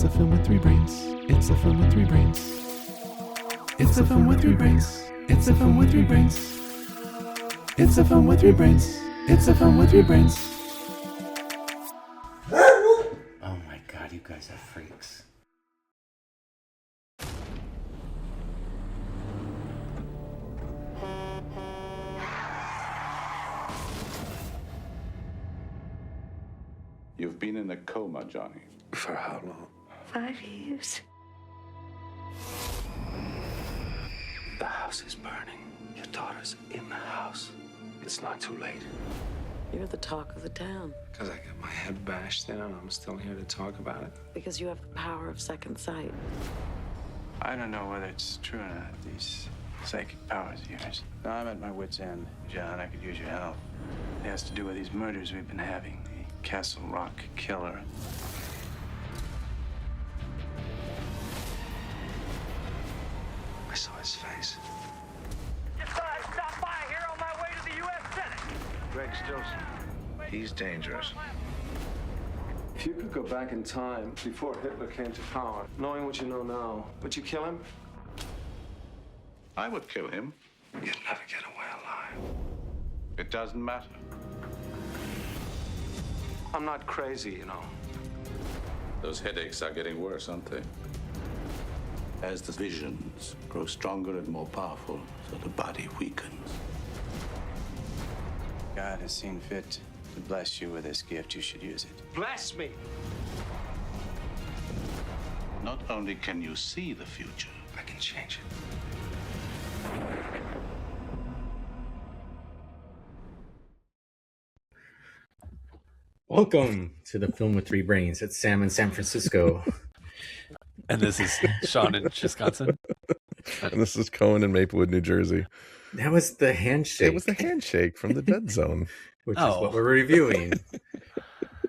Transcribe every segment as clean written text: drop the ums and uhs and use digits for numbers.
It's a film with three brains. It's a film with three brains. It's a film with three brains. It's a film with three brains. It's a film with three brains. It's a film with three brains. Oh my god, you guys are freaks. You've been in a coma, Johnny. For how long? 5 years. The house is burning. Your daughter's in the house. It's not too late. You're the talk of the town Because I got my head bashed in and I'm still here to talk about it. because you have the power of second sight. I don't know whether it's true or not, these psychic powers of yours. Now, I'm at my wit's end, John. I could use your help. It has to do with these murders we've been having. The Castle Rock killer. I saw his face. Just thought I'd stop by here on my way to the U.S. Senate. Greg Stilson. He's dangerous. If you could go back in time before Hitler came to power, knowing what you know now, would you kill him? I would kill him. You'd never get away alive. It doesn't matter. I'm not crazy, you know. Those headaches are getting worse, aren't they? As the visions grow stronger and more powerful, so the body weakens. God has seen fit to bless you with this gift. You should use it. Bless me! Not only can you see the future, I can change it. Welcome to the Film with Three Brains. It's Sam in San Francisco. And this is Sean in Wisconsin. And this is Cohen in Maplewood, New Jersey. That was the handshake. It was the handshake from the Dead Zone. Which is what we're reviewing.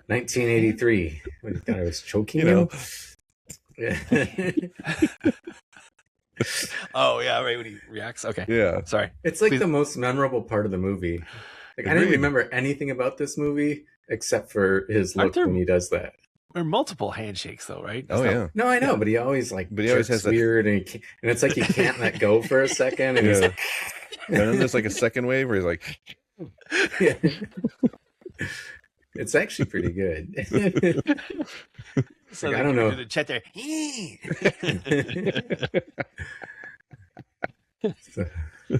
1983. What, you thought I was choking him? Oh, yeah, right when he reacts. Okay. Yeah. Sorry. It's like Please. the most memorable part of the movie. Like, I didn't Agreed. remember anything about this movie except for his look when he does that. There are multiple handshakes, though, right? Oh, yeah. No, I know, but he always But he always has that- weird, and it's like he can't let go for a second, and he's Yeah. like, And then there's like a second wave where he's like, yeah. It's actually pretty good. So Like, they I don't can know. do the chat there.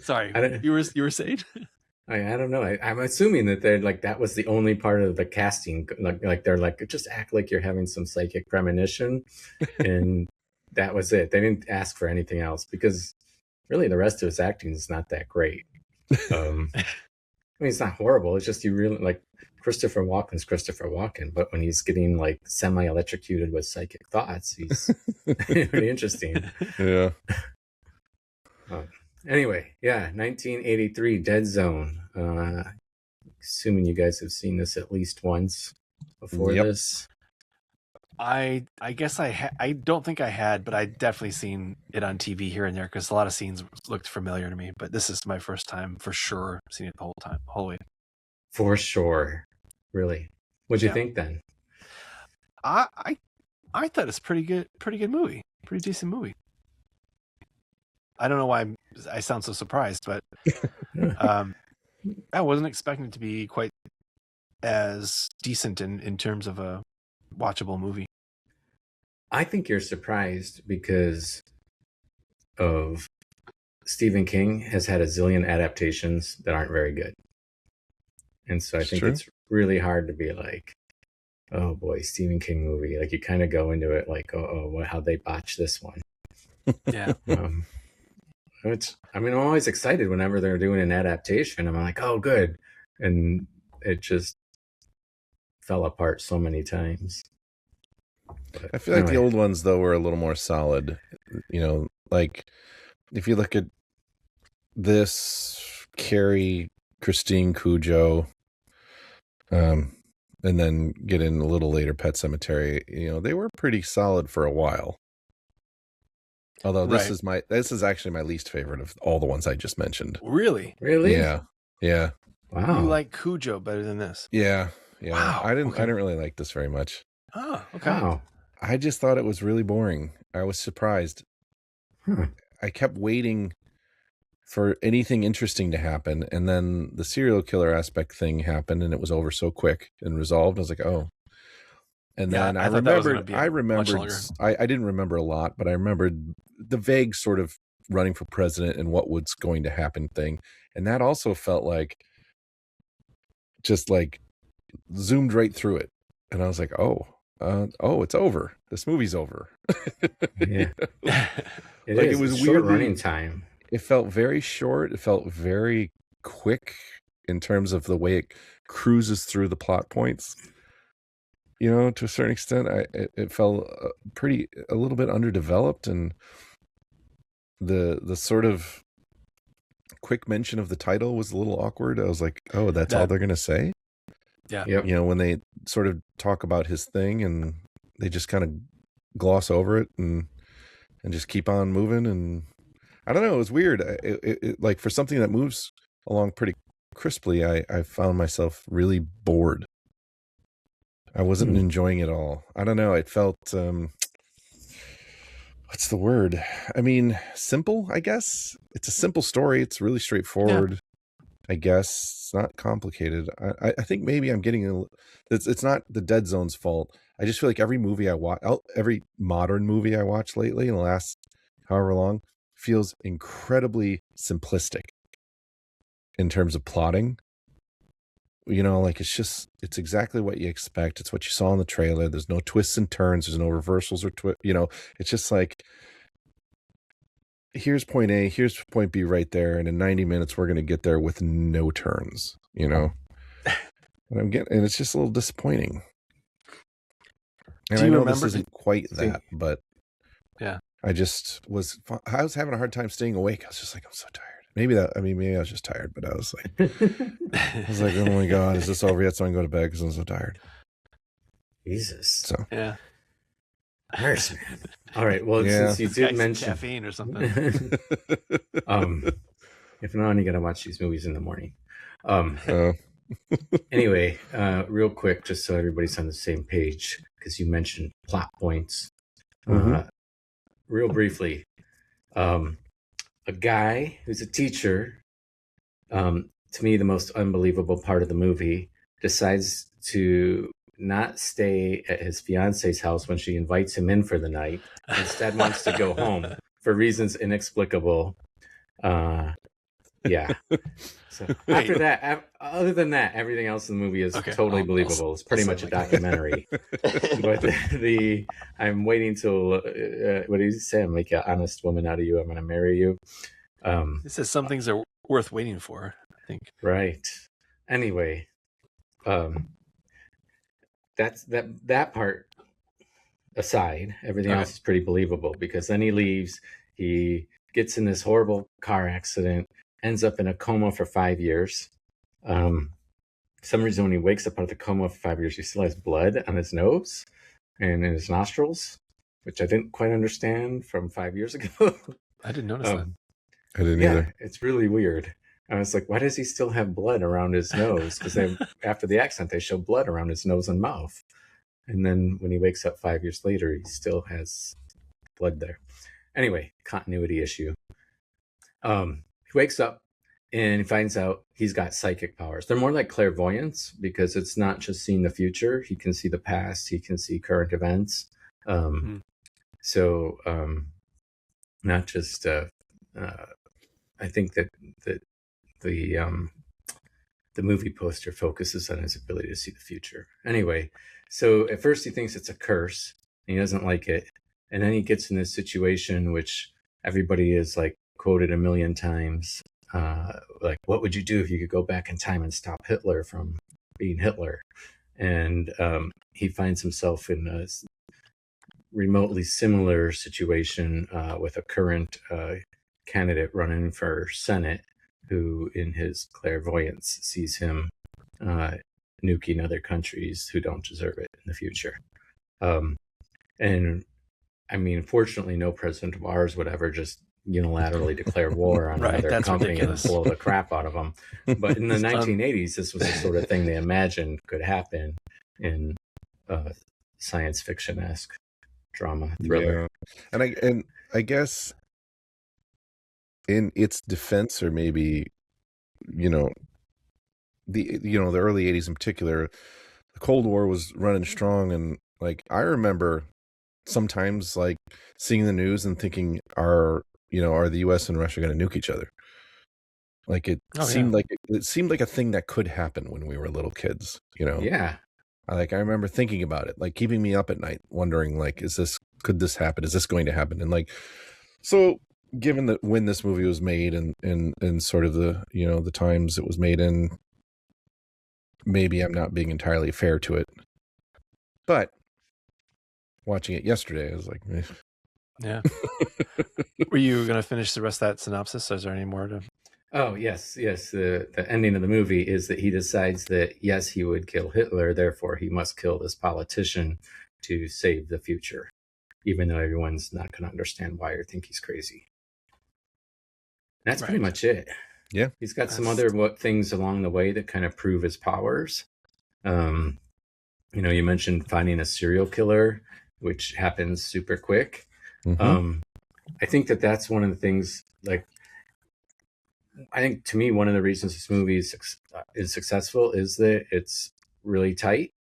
Sorry, you were saying? I don't know. I'm assuming that they're like that was the only part of the casting. Like they're like, just act like you're having some psychic premonition, and that was it. They didn't ask for anything else because really the rest of his acting is not that great. I mean, it's not horrible. It's just you really like Christopher Walken, but when he's getting like semi-electrocuted with psychic thoughts, he's pretty interesting. yeah. Anyway, yeah, 1983, Dead Zone. Assuming you guys have seen this at least once before Yep. this. I guess I don't think I had, but I definitely seen it on TV here and there because a lot of scenes looked familiar to me. But this is my first time for sure seeing it the whole way. For sure. Really. What'd you Yeah. think then? I thought it's pretty good movie, pretty decent movie. I don't know why I sound so surprised, but I wasn't expecting it to be quite as decent in terms of a watchable movie. I think you're surprised because of Stephen King has had a zillion adaptations that aren't very good. And so I think True. it's really hard to be like, oh boy, Stephen King movie. Like you kind of go into it like, how'd they botch this one? Yeah. I'm always excited whenever they're doing an adaptation. I'm like, oh, good. And it just fell apart so many times. But I feel like the anyway. old ones, though, were a little more solid. You know, like if you look at this, Carrie, Christine Cujo, and then get in a little later, Pet Cemetery, you know, they were pretty solid for a while. Although this is actually my least favorite of all the ones I just mentioned. Really? Really? Yeah. Yeah. Wow. You like Cujo better than this? Yeah. Yeah. Wow, I didn't okay. really like this very much. Oh, okay. Wow. I just thought it was really boring. I was surprised. I kept waiting for anything interesting to happen, and then the serial killer aspect thing happened, and it was over so quick and resolved. I was like, oh. And then I remembered. I didn't remember a lot, but I remembered the vague sort of running for president and what was going to happen thing, and that also felt like just like zoomed right through it, and I was like, oh, it's over. This movie's over. Yeah, it was short running time. It felt very short. It felt very quick in terms of the way it cruises through the plot points. To a certain extent, it felt a little bit underdeveloped, and the sort of quick mention of the title was a little awkward. I was like, oh, that's all they're going to say? Yeah. Yep. When they sort of talk about his thing and they just kind of gloss over it and just keep on moving. And I don't know, it was weird. It like for something that moves along pretty crisply, I found myself really bored. I wasn't enjoying it all. I don't know. It felt, what's the word? I mean, simple, I guess. It's a simple story. It's really straightforward, I guess. It's not complicated. I think maybe I'm getting it's not the Dead Zone's fault. I just feel like every movie I watch, every modern movie I watched lately in the last however long, feels incredibly simplistic in terms of plotting. Like it's exactly what you expect. It's what you saw in the trailer. There's no twists and turns. There's no reversals or it's just like, here's point A, here's point B right there. And in 90 minutes, we're going to get there with no turns, and it's just a little disappointing. And I know this isn't quite that, but yeah, I was having a hard time staying awake. I was just like, I'm so tired. Maybe I was just tired, but I was like, oh my God, is this over yet? So I can go to bed because I'm so tired. Jesus. So yeah. Nurse, man. All right. Well, since you did mention caffeine or something. If not, you got to watch these movies in the morning. Anyway, real quick, just so everybody's on the same page, because you mentioned plot points. Real briefly, a guy who's a teacher, to me, the most unbelievable part of the movie, decides to not stay at his fiance's house when she invites him in for the night. Instead, wants to go home for reasons inexplicable. Yeah. So after that, other than that, everything else in the movie is totally believable. It's pretty much a documentary. But I'm waiting till what did he say? I'm make an honest woman out of you. I'm going to marry you. This is some things are worth waiting for, I think. Right. Anyway, that's that part aside. Everything else is pretty believable, because then he leaves. He gets in this horrible car accident, ends up in a coma for 5 years. For some reason, when he wakes up out of the coma for 5 years, he still has blood on his nose and in his nostrils, which I didn't quite understand from 5 years ago. I didn't notice that. I didn't either. It's really weird. I was like, why does he still have blood around his nose? Because after the accident, they show blood around his nose and mouth. And then when he wakes up 5 years later, he still has blood there. Anyway, continuity issue. He wakes up and he finds out he's got psychic powers. They're more like clairvoyance, because it's not just seeing the future. He can see the past. He can see current events. So not just, I think that the movie poster focuses on his ability to see the future. Anyway, so at first he thinks it's a curse. And he doesn't like it. And then he gets in this situation, which everybody is like quoted a million times. Like, what would you do if you could go back in time and stop Hitler from being Hitler? And he finds himself in a remotely similar situation with a current candidate running for Senate, who in his clairvoyance sees him nuking other countries who don't deserve it in the future. And I mean, fortunately, no president of ours would ever just unilaterally declare war on another company ridiculous. And blow the crap out of them. But in the 1980s, this was the sort of thing they imagined could happen in science fiction-esque drama thriller. Yeah. And I guess in its defense, or maybe, the early 80s in particular, the Cold War was running strong, and like I remember sometimes like seeing the news and thinking, are the US and Russia going to nuke each other? Like it seemed like a thing that could happen when we were little kids, Yeah. Like I remember thinking about it, like keeping me up at night, wondering like, could this happen? Is this going to happen? And like, so given that when this movie was made and sort of the, the times it was made in, maybe I'm not being entirely fair to it, but watching it yesterday, I was like, eh. Yeah. Were you going to finish the rest of that synopsis? Or is there any more to? Oh, yes. The ending of the movie is that he decides that, yes, he would kill Hitler. Therefore, he must kill this politician to save the future, even though everyone's not going to understand why or think he's crazy. That's pretty much it. Yeah. He's got some other things along the way that kind of prove his powers. You mentioned finding a serial killer, which happens super quick. Mm-hmm. I think that's one of the things, like, I think to me, one of the reasons this movie is successful is that it's really tight,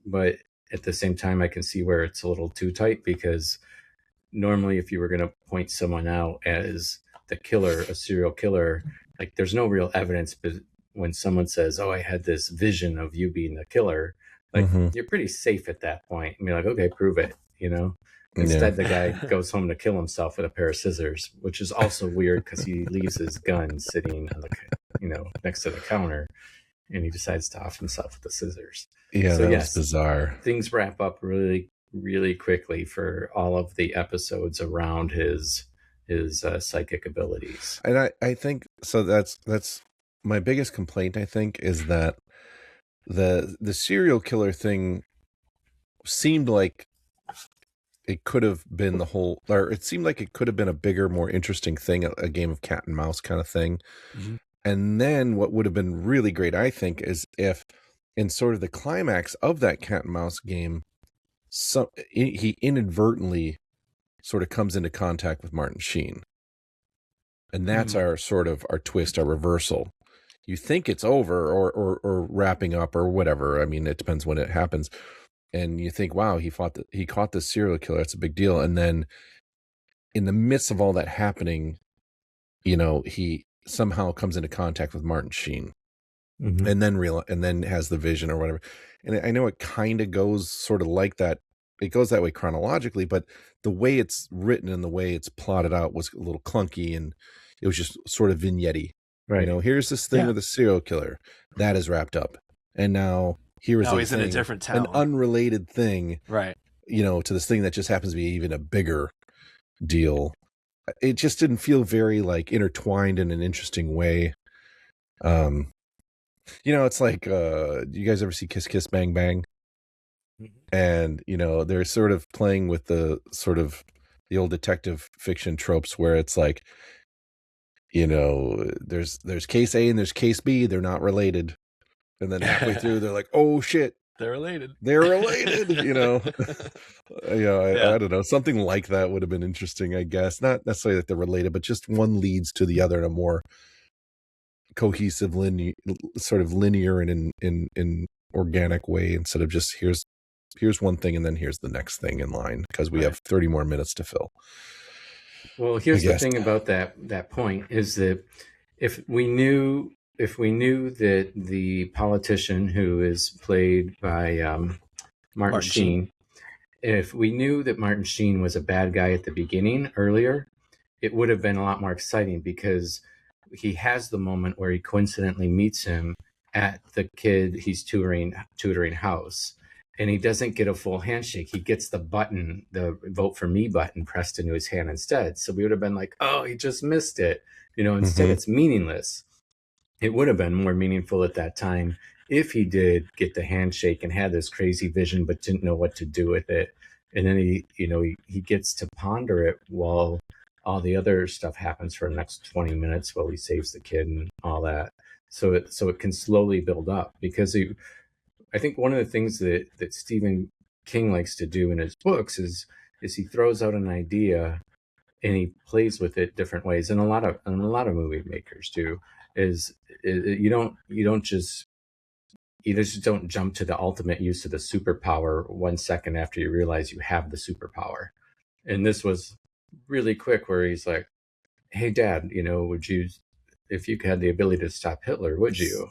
but at the same time, I can see where it's a little too tight, because normally if you were going to point someone out as the killer, a serial killer, like there's no real evidence, but when someone says, oh, I had this vision of you being the killer, like you're pretty safe at that point. And you're like, okay, prove it, Instead, the guy goes home to kill himself with a pair of scissors, which is also weird because he leaves his gun sitting on the, next to the counter, and he decides to off himself with the scissors. Yeah, so, that was bizarre. Things wrap up really, really quickly for all of the episodes around his psychic abilities. And I think so. That's my biggest complaint. I think is that the serial killer thing seemed like it could have been it seemed like it could have been a bigger, more interesting thing, a game of cat and mouse kind of thing. Mm-hmm. And then what would have been really great, I think, is if in sort of the climax of that cat and mouse game, he inadvertently sort of comes into contact with Martin Sheen. And that's our twist, our reversal. You think it's over or wrapping up or whatever. I mean, it depends when it happens. And you think, wow, he caught this serial killer. That's a big deal. And then in the midst of all that happening, he somehow comes into contact with Martin Sheen, and then has the vision or whatever. And I know it kind of goes sort of like that. It goes that way chronologically, but the way it's written and the way it's plotted out was a little clunky, and it was just sort of vignette-y. Right. Here's this thing with a serial killer that is wrapped up, and now he's in a different town, an unrelated thing, right? To this thing that just happens to be even a bigger deal. It just didn't feel very like intertwined in an interesting way. It's like, you guys ever see Kiss Kiss Bang Bang? And they're sort of playing with the old detective fiction tropes where it's like, there's case A and there's case B, they're not related. And then halfway through, they're like, "Oh shit, they're related." I don't know. Something like that would have been interesting, I guess. Not necessarily that they're related, but just one leads to the other in a more cohesive, linear and in organic way, instead of just here's one thing and then here's the next thing in line, because we have 30 more minutes to fill. Well, here's the thing about that point is that if we knew that the politician who is played by Martin Sheen, if we knew that Martin Sheen was a bad guy at the beginning earlier, it would have been a lot more exciting, because he has the moment where he coincidentally meets him at the kid he's tutoring house, and he doesn't get a full handshake. He gets the vote for me button pressed into his hand instead. So we would have been like, oh, he just missed it. Instead it's meaningless. It would have been more meaningful at that time if he did get the handshake and had this crazy vision, but didn't know what to do with it. And then he gets to ponder it while all the other stuff happens for the next 20 minutes while he saves the kid and all that. So it can slowly build up, because I think one of the things that Stephen King likes to do in his books is is he throws out an idea and he plays with it different ways. And a lot of movie makers do you just don't jump to the ultimate use of the superpower 1 second after you realize you have the superpower. And this was really quick, where he's like, "Hey, Dad, would you, if you had the ability to stop Hitler, would you?"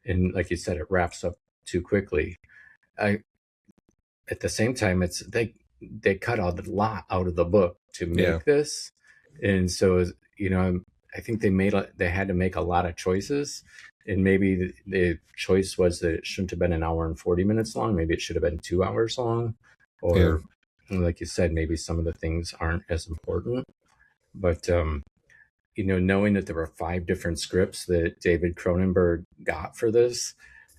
And like you said, it wraps up too quickly. At the same time, they cut a lot out of the book to make this, and so I think they had to make a lot of choices, and maybe the choice was that it shouldn't have been an hour and 40 minutes long. Maybe it should have been 2 hours long, or like you said, maybe some of the things aren't as important. But knowing that there were 5 different scripts that David Cronenberg got for this,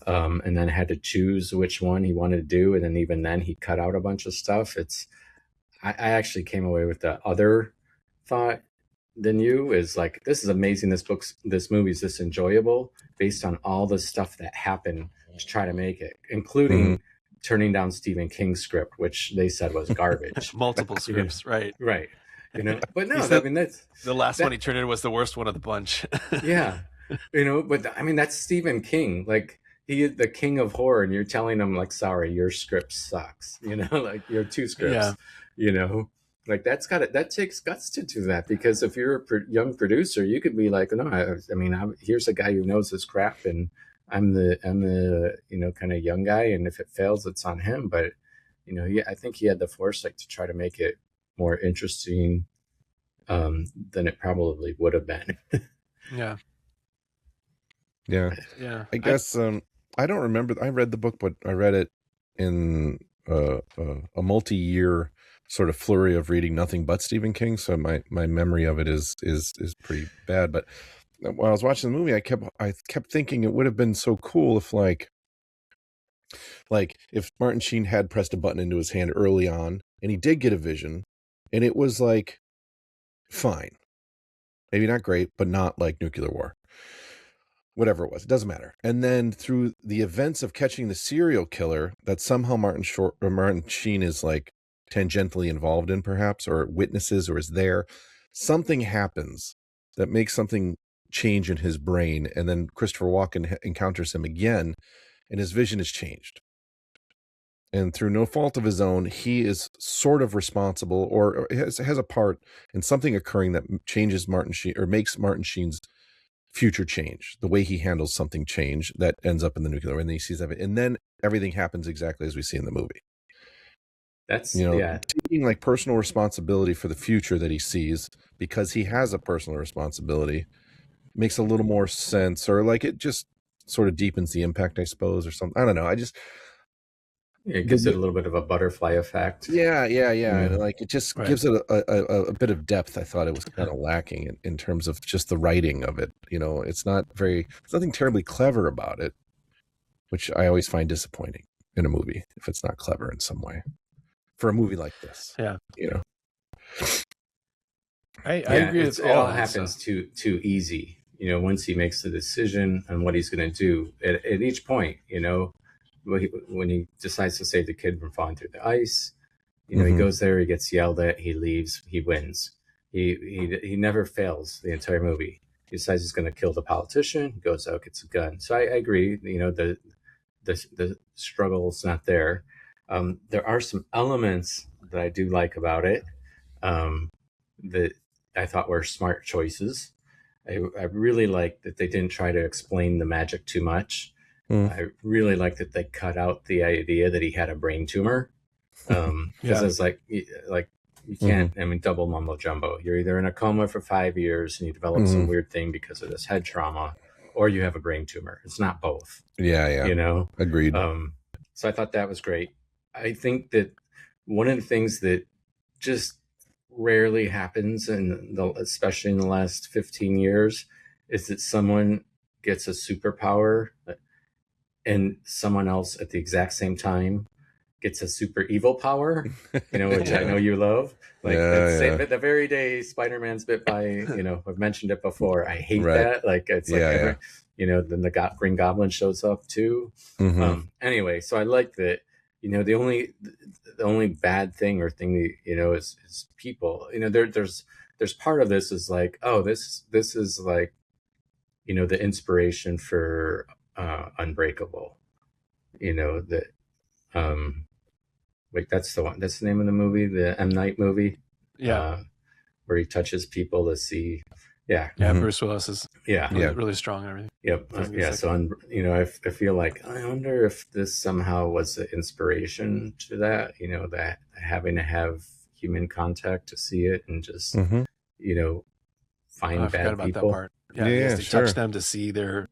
and then had to choose which one he wanted to do, and then even then he cut out a bunch of stuff. I actually came away with the other thought than you, is like, this is amazing. This movie is this enjoyable based on all the stuff that happened to try to make it, including turning down Stephen King's script, which they said was garbage. Multiple scripts, right? But no, that's the last one he turned in was the worst one of the bunch. Yeah, but I mean, that's Stephen King. Like, he is the king of horror, and you're telling him, like, sorry, your script sucks. Like, your 2 scripts. Like, that takes guts to do that, because if you're a young producer, you could be like, no, here's a guy who knows his crap, and I'm the kind of young guy, and if it fails, it's on him. But I think he had the foresight to try to make it more interesting than it probably would have been. Yeah. I guess I don't remember. I read the book, but I read it in a multi-year sort of flurry of reading nothing but Stephen King. So my memory of it is pretty bad. But while I was watching the movie, I kept thinking it would have been so cool if like if Martin Sheen had pressed a button into his hand early on, and he did get a vision, and it was like fine, maybe not great, but not like nuclear war. Whatever it was, it doesn't matter. And then through the events of catching the serial killer that somehow Martin Sheen is like tangentially involved in, perhaps, or witnesses, or is there, something happens that makes something change in his brain. And then Christopher Walken encounters him again, and his vision is changed. And through no fault of his own, he is sort of responsible, or has a part in something occurring that changes Martin Sheen, or makes Martin Sheen's future change, the way he handles something change that ends up in the nuclear, and then he sees that, and then everything happens exactly as we see in the movie. That's taking like personal responsibility for the future that he sees, because he has a personal responsibility, makes a little more sense, or like it just sort of deepens the impact, I suppose, or something. I don't know. It gives it a little bit of a butterfly effect. Yeah. Like, it just gives it a bit of depth. I thought it was kind of lacking in terms of just the writing of it. It's nothing terribly clever about it, which I always find disappointing in a movie if it's not clever in some way. For a movie like this, I agree. It all happens too easy. Once he makes the decision on what he's going to do at each point, when he decides to save the kid from falling through the ice, he goes there, he gets yelled at, he leaves, he wins. He never fails the entire movie. He decides he's going to kill the politician, he goes out, gets a gun. So I agree, the struggle's not there. There are some elements that I do like about it that I thought were smart choices. I really like that they didn't try to explain the magic too much. I really like that they cut out the idea that he had a brain tumor. Because it's like you can't, double mumbo jumbo. You're either in a coma for 5 years and you develop some weird thing because of this head trauma, or you have a brain tumor. It's not both. Yeah. Agreed. So I thought that was great. I think that one of the things that just rarely happens, especially in the last 15 years, is that someone gets a superpower and someone else at the exact same time gets a super evil power, which I know you love. Like, the very day Spider-Man's bit by, I've mentioned it before. I hate that. Like, it's then the Green Goblin shows up too. Anyway, so I like that, the only bad thing or thing is people. There's part of this is like, oh, this is like, the inspiration for Unbreakable. That like that's the name of the movie, the M. Night movie. Yeah. Where he touches people to see. Yeah. Yeah. Bruce Willis is really strong and everything. Yep. So, I feel like, I wonder if this somehow was an inspiration to that, that having to have human contact to see it and just, find I bad about people. That part. Yeah. He has to touch them to see their,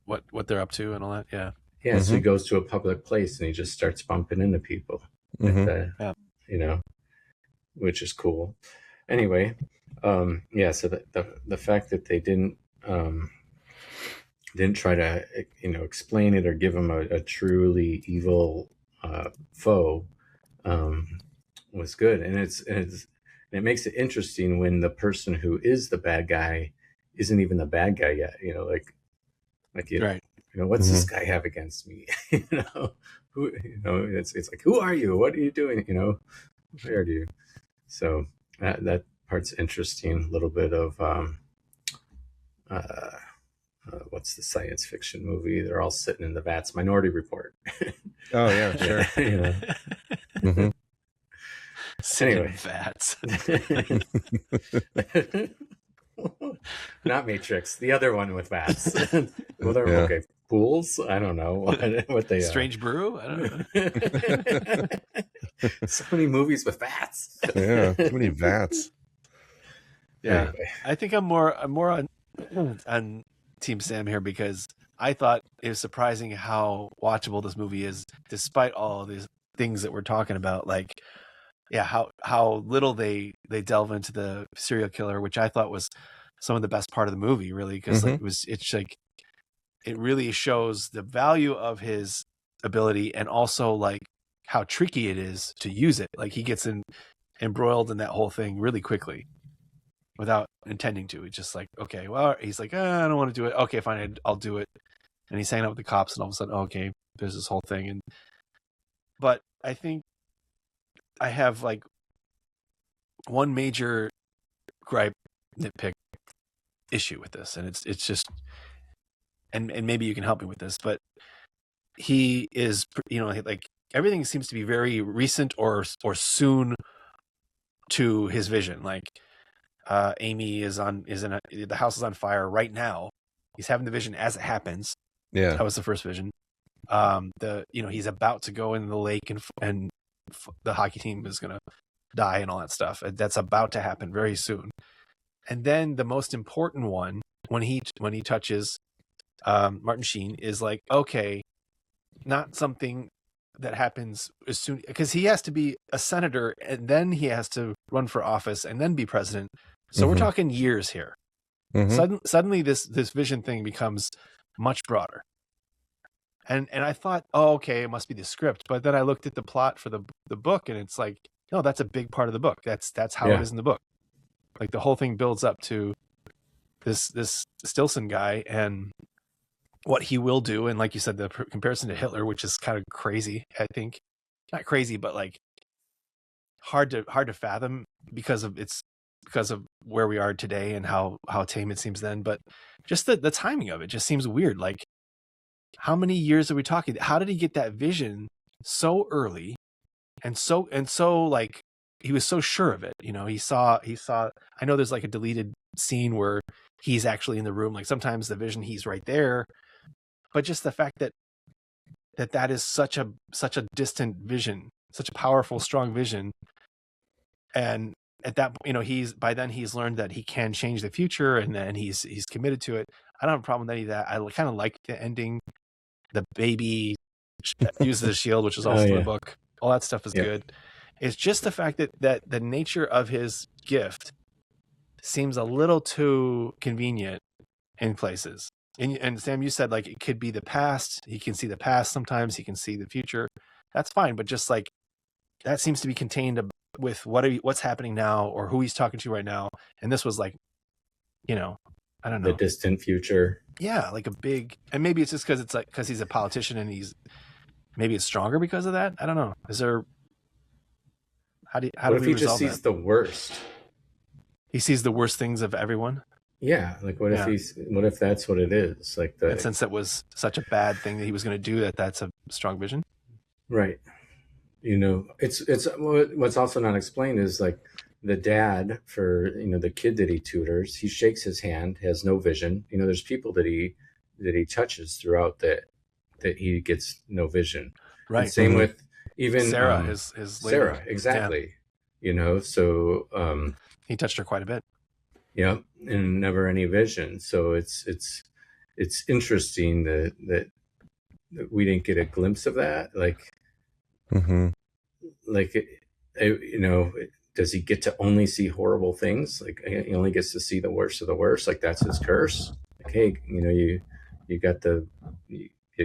what they're up to and all that. Yeah. Yeah. So he goes to a public place and he just starts bumping into people, which is cool. Anyway, so the fact that they didn't try to explain it or give him a truly evil foe was good, and it makes it interesting when the person who is the bad guy isn't even the bad guy yet. What's this guy have against me? Who? It's like, who are you? What are you doing? Where are you? So that part's interesting. A little bit of what's the science fiction movie? They're all sitting in the vats. Minority Report. Oh yeah, sure. Anyway, vats. Not Matrix. The other one with vats. Well, they're okay. Pools. I don't know what they Strange Brew. I don't know. So many movies with vats. Yeah, too many vats. Yeah, anyway. I think I'm more on Team Sam here because I thought it was surprising how watchable this movie is, despite all of these things that we're talking about. Like, how little they delve into the serial killer, which I thought was some of the best part of the movie, really, because it really shows the value of his ability and also like how tricky it is to use it. Like he gets embroiled in that whole thing really quickly without intending to. It's just like, okay, well, he's like, I don't want to do it. Okay, fine, I'll do it. And he's hanging out with the cops, and all of a sudden, okay, there's this whole thing. But I think I have like one major gripe, nitpick issue with this, and it's just, and maybe you can help me with this, but he is, like everything seems to be very recent or soon to his vision. Like Amy the house is on fire right now. He's having the vision as it happens. Yeah, that was the first vision. He's about to go in the lake and the hockey team is gonna die and all that stuff. That's about to happen very soon. And then the most important one, when he touches Martin Sheen, is like, okay, not something that happens as soon, because he has to be a senator and then he has to run for office and then be president. So we're talking years here. Suddenly this vision thing becomes much broader. And I thought, oh, okay, it must be the script. But then I looked at the plot for the book, and it's like, no, that's a big part of the book. That's how it is in the book. Like the whole thing builds up to this Stilson guy and what he will do. And like you said, the comparison to Hitler, which is kind of crazy, I think. Not crazy, but like hard to fathom because of where we are today and how tame it seems then. But just the timing of it just seems weird. Like, how many years are we talking? How did he get that vision so early and so like he was so sure of it? He saw, I know there's like a deleted scene where he's actually in the room. Like sometimes the vision, he's right there, but just the fact that is such a distant vision, such a powerful, strong vision. And at that, he's learned that he can change the future, and then he's committed to it. I don't have a problem with any of that. I kind of like the ending. The baby uses the shield, which is also in the book. All that stuff is good. It's just the fact that the nature of his gift seems a little too convenient in places. And Sam, you said like it could be the past. He can see the past sometimes. He can see the future. That's fine, but just like that seems to be contained with what's happening now or who he's talking to right now. And this was like, I don't know, the distant future. Yeah, like a big, and maybe it's just because he's a politician and he's maybe it's stronger because of that. I don't know. Is there? How do What if we he just resolve sees that? the worst? He sees the worst things of everyone. Yeah, like what if that's what it is? Like And since that was such a bad thing that he was going to do, that's a strong vision. right. It's what's also not explained is like the dad for the kid that he tutors. He shakes his hand, has no vision. There's people that he touches throughout that he gets no vision. Right. And same with even Sarah, his lady. Sarah, exactly. So he touched her quite a bit. Yeah, and never any vision. So it's interesting that we didn't get a glimpse of that. Like, does he get to only see horrible things? Like he only gets to see the worst of the worst. Like that's his curse. Like, hey, you get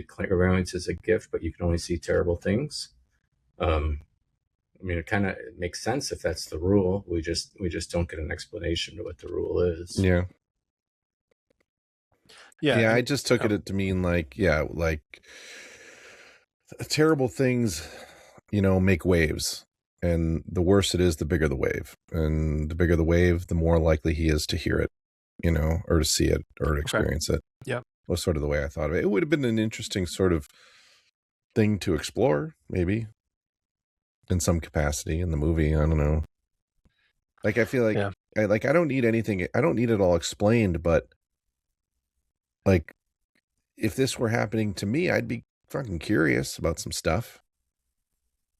clairvoyance as a gift, but you can only see terrible things. It kind of makes sense if that's the rule. We just don't get an explanation to what the rule is. Yeah. Yeah. I just took it to mean like terrible things, make waves, and the worse it is, the bigger the wave, and the bigger the wave, the more likely he is to hear it, or to see it or to experience it. Yeah. Was sort of the way I thought of it. It would have been an interesting sort of thing to explore, maybe. In some capacity in the movie, I don't know. Like I feel like I don't need anything. I don't need it all explained, but like if this were happening to me, I'd be fucking curious about some stuff,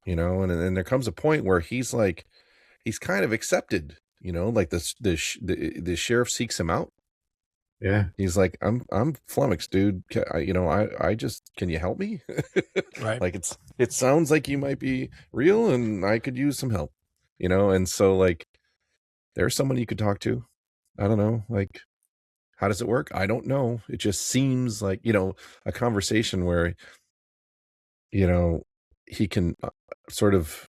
and there comes a point where he's kind of accepted, like the sheriff seeks him out. Yeah, he's like, I'm flummoxed, dude. I just, can you help me? Right. Like it sounds like you might be real, and I could use some help, And so like, there's someone you could talk to. I don't know, like, how does it work? I don't know. It just seems like a conversation where he can sort of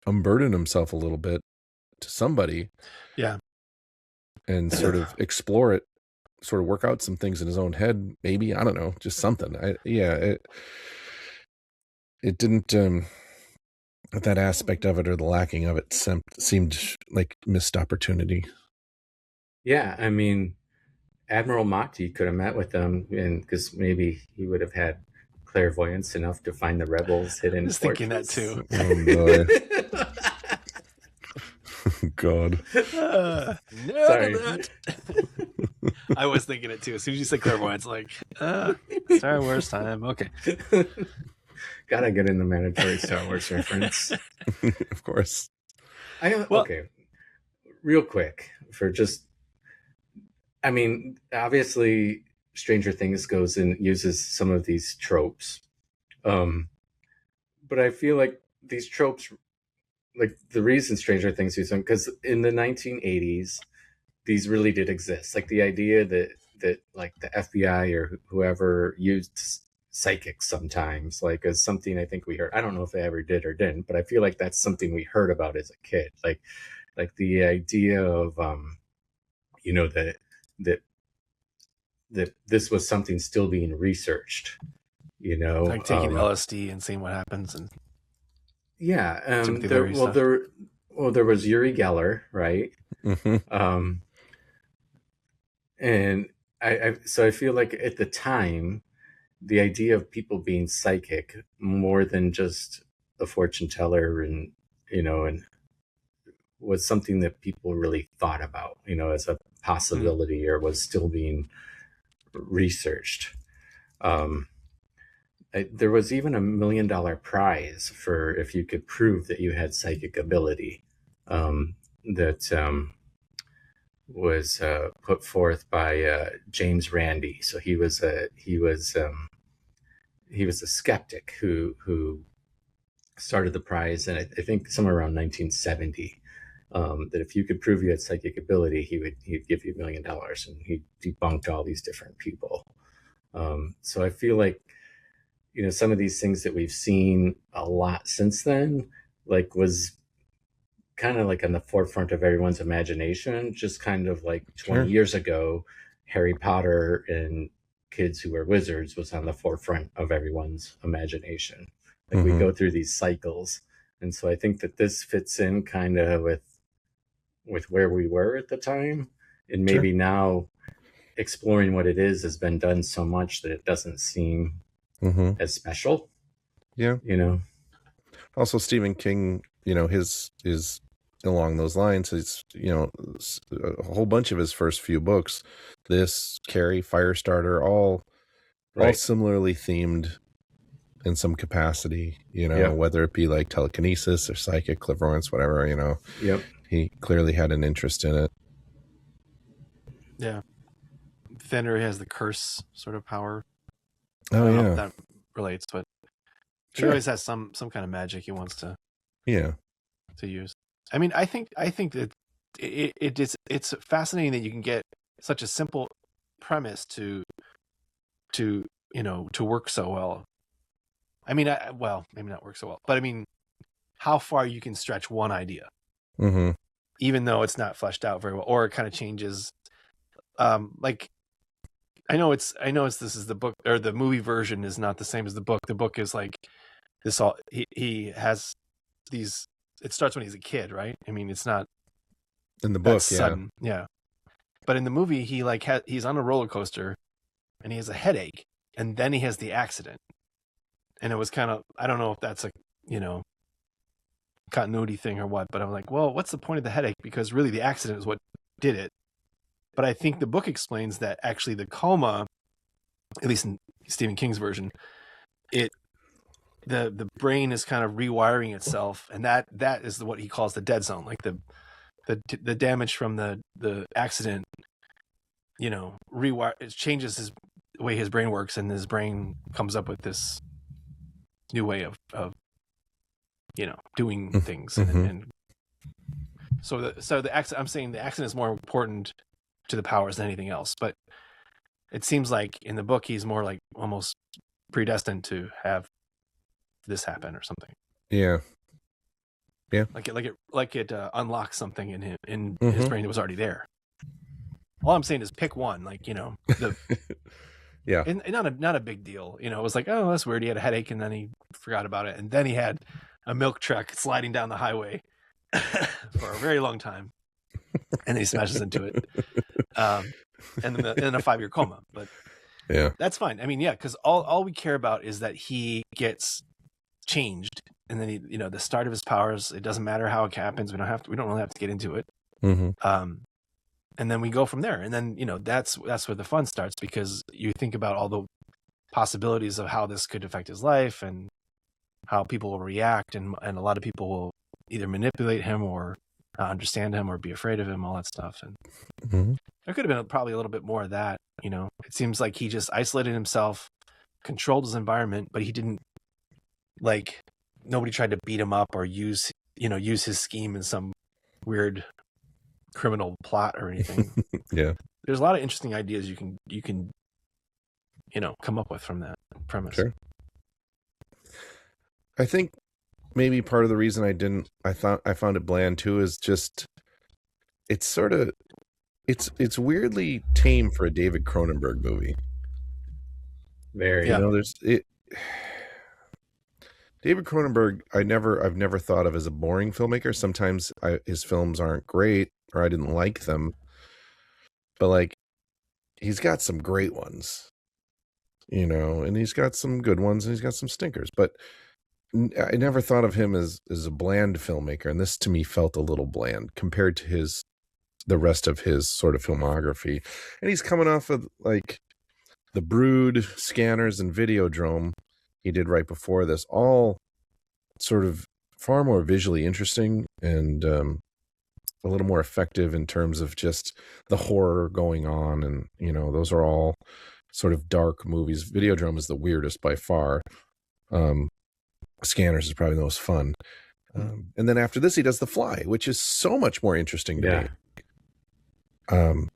unburden himself a little bit to somebody. Yeah. And sort of explore it. Sort of work out some things in his own head, maybe. I don't know, just something. It didn't that aspect of it, or the lacking of it, seemed like missed opportunity. Yeah, Admiral Motti could have met with them, and because maybe he would have had clairvoyance enough to find the rebels hidden. I was thinking that too. Oh boy. God. Sorry. I was thinking it too. As soon as you said clairvoyance, like, Star Wars time. Okay. Gotta get in the mandatory Star Wars reference. Of course. Okay. Real quick, obviously Stranger Things goes and uses some of these tropes. But I feel like these tropes, like the reason Stranger Things use them, because in the 1980s, these really did exist. Like the idea that like the FBI or whoever used psychics sometimes, like as something I think we heard. I don't know if they ever did or didn't, but I feel like that's something we heard about as a kid. Like the idea of that this was something still being researched. Like taking LSD and seeing what happens, and there was Uri Geller, right? Mm-hmm. And I feel like at the time, the idea of people being psychic more than just a fortune teller and was something that people really thought about, as a possibility, or was still being researched. There was even $1 million prize for if you could prove that you had psychic ability, that was put forth by James Randi. So he was a skeptic who started the prize, and I think somewhere around 1970. That if you could prove you had psychic ability, he'd give you $1 million, and he debunked all these different people. So I feel like some of these things that we've seen a lot since then, like was kind of like on the forefront of everyone's imagination, just kind of like 20 years ago, Harry Potter and kids who were wizards was on the forefront of everyone's imagination. Like we go through these cycles. And so I think that this fits in kind of with where we were at the time. And maybe now exploring what it is has been done so much that it doesn't seem as special. Yeah. You know? Also, Stephen King, you know, his is along those lines. It's, you know, a whole bunch of his first few books, this, Carrie, Firestarter, all similarly themed in some capacity, you know, whether it be like telekinesis or psychic, clairvoyance, whatever, you know. Yep. He clearly had an interest in it. Yeah. Fenrir has the curse sort of power. Oh, I don't know yeah. if that relates, but he always has some kind of magic he wants to use. I mean, I think that it's fascinating that you can get such a simple premise to you know, to work so well. I mean, well, maybe not work so well, but I mean, how far you can stretch one idea, even though it's not fleshed out very well, or it kind of changes. Like, I know this is the book, or the movie version is not the same as the book. The book is like this all, he has these, it starts when he's a kid, right? I mean, it's not in the book, sudden, but in the movie, he like he's on a roller coaster and he has a headache, and then he has the accident. And it was kind of, I don't know if that's a, you know, continuity thing or what, but I'm like, well, what's the point of the headache? Because really the accident is what did it. But I think the book explains that actually the coma, at least in Stephen King's version, the brain is kind of rewiring itself, and that is what he calls the dead zone, like the damage from the accident, you know, it changes the way his brain works, and his brain comes up with this new way of you know, doing things. And so the accident, I'm saying the accident is more important to the powers than anything else, but it seems like in the book he's more like almost predestined to have this happen or something. Yeah. Like it unlocks something in him, in his brain that was already there. All I'm saying is pick one, like, you know, the and not a big deal, you know. It was like, oh, that's weird, he had a headache and then he forgot about it, and then he had a milk truck sliding down the highway for a very long time, and he smashes into it, and then a 5-year coma. But that's fine. I mean, because all we care about is that he gets changed, and then he, you know, the start of his powers, it doesn't matter how it happens, we don't really have to get into it. And then we go from there, and then, you know, that's where the fun starts, because you think about all the possibilities of how this could affect his life and how people will react, and a lot of people will either manipulate him or not understand him or be afraid of him, all that stuff. And there could have been probably a little bit more of that, you know. It seems like he just isolated himself, controlled his environment, but he didn't, like, nobody tried to beat him up or use his scheme in some weird criminal plot or anything. There's a lot of interesting ideas you can you know, come up with from that premise. Sure. I think maybe part of the reason I found it bland too is just it's sort of it's weirdly tame for a David Cronenberg movie. Very. You know, David Cronenberg, I've never thought of as a boring filmmaker. Sometimes his films aren't great, or I didn't like them, but like, he's got some great ones, you know, and he's got some good ones, and he's got some stinkers. But I never thought of him as a bland filmmaker, and this to me felt a little bland compared to the rest of his sort of filmography. And he's coming off of like The Brood, Scanners, and Videodrome he did right before this, all sort of far more visually interesting and a little more effective in terms of just the horror going on. And, you know, those are all sort of dark movies. Videodrome is the weirdest by far. Scanners is probably the most fun. And then after this, he does The Fly, which is so much more interesting to me.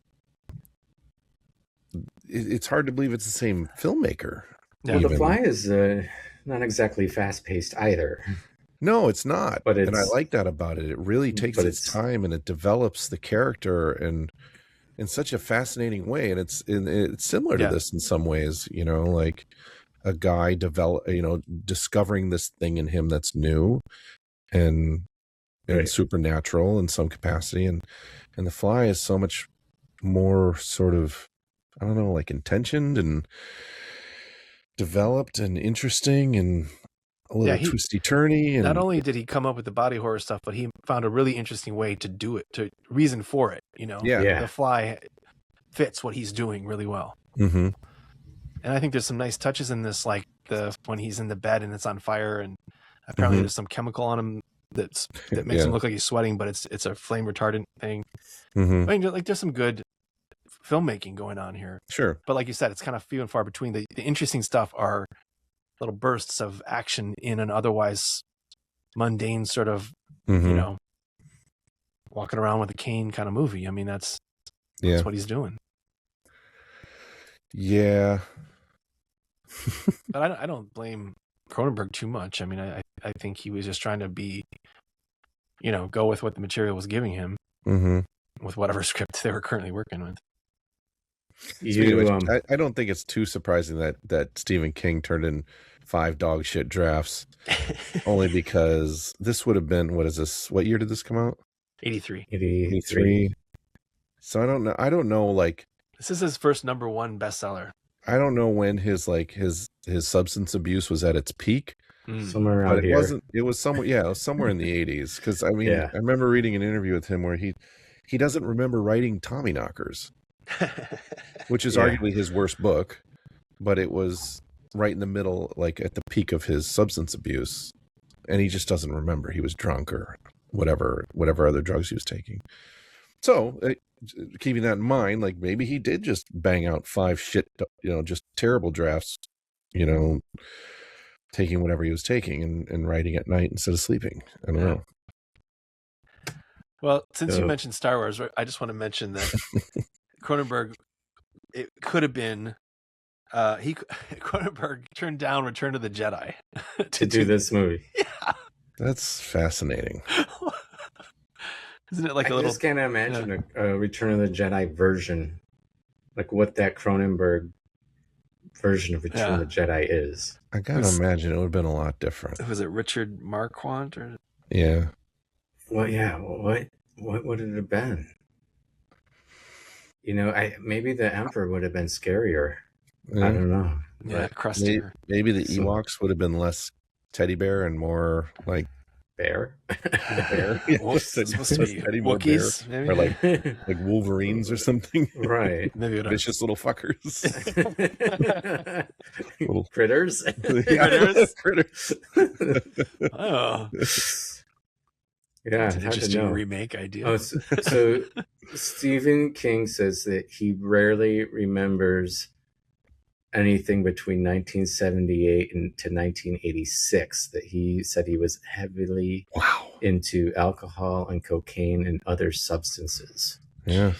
It's hard to believe it's the same filmmaker. Well, The Fly is not exactly fast-paced either. No, it's not. And I like that about it. It really takes its time, and it develops the character, and in such a fascinating way, and it's similar to this in some ways. You know, like a guy discovering this thing in him that's new and supernatural in some capacity, and The Fly is so much more sort of, I don't know, like intentioned and developed and interesting and a little twisty turny. And not only did he come up with the body horror stuff, but he found a really interesting way to do it, to reason for it. You know, The Fly fits what he's doing really well. Mm-hmm. And I think there's some nice touches in this, like when he's in the bed and it's on fire, and apparently there's some chemical on him that makes him look like he's sweating, but it's a flame retardant thing. Mm-hmm. I mean, like there's some good filmmaking going on here. Sure. But like you said, it's kind of few and far between. The interesting stuff are little bursts of action in an otherwise mundane sort of, you know, walking around with a cane kind of movie. I mean, that's what he's doing. Yeah. But I don't blame Cronenberg too much. I mean, I think he was just trying to be, you know, go with what the material was giving him with whatever script they were currently working with. I don't think it's too surprising that Stephen King turned in 5 dog shit drafts, only because this would have been, what is this? What year did this come out? 83. So I don't know. Like, this is his first #1 bestseller. I don't know when his substance abuse was at its peak. Somewhere around here. It was somewhere in the 80s. Because I mean, I remember reading an interview with him where he doesn't remember writing Tommyknockers, which is arguably his worst book, but it was right in the middle, like at the peak of his substance abuse, and he just doesn't remember. He was drunk or whatever other drugs he was taking. So keeping that in mind, like maybe he did just bang out 5 just terrible drafts, you know, taking whatever he was taking and writing at night instead of sleeping. I don't know. Well, since you mentioned Star Wars, I just want to mention that Cronenberg, it could have been, Cronenberg turned down Return of the Jedi to do this movie. Yeah. That's fascinating. Isn't it like I just can't imagine a Return of the Jedi version, like what that Cronenberg version of Return of the Jedi is. I gotta imagine it would have been a lot different. Was it Richard Marquand or? Yeah. Well, yeah. What would it have been? You know, maybe the Emperor would have been scarier. I don't know. Yeah, crustier. Maybe the Ewoks would have been less teddy bear and more like bear. Bear. Supposed to be Wookiees, or like Wolverines or something. Right. Maybe vicious little fuckers. Little critters. Critters. Oh. Yeah, it's an interesting remake idea. Oh, so Stephen King says that he rarely remembers anything between 1978 to 1986. That he said he was heavily into alcohol and cocaine and other substances. Yeah.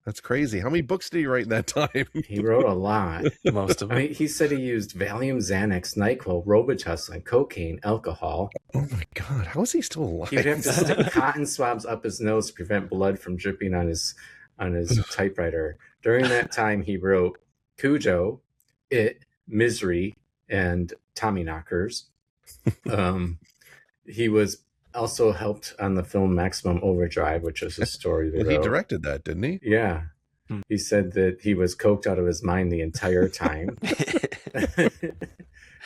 That's crazy. How many books did he write in that time? He wrote a lot. Most of them. I mean, he said he used Valium, Xanax, NyQuil, Robitussin, cocaine, alcohol. Oh my God. How is he still alive? He'd have to stick cotton swabs up his nose to prevent blood from dripping on his typewriter. During that time, he wrote Cujo, It, Misery, and Tommyknockers. He was also helped on the film Maximum Overdrive, which is a story that he directed that, didn't he? Yeah. He said that he was coked out of his mind the entire time.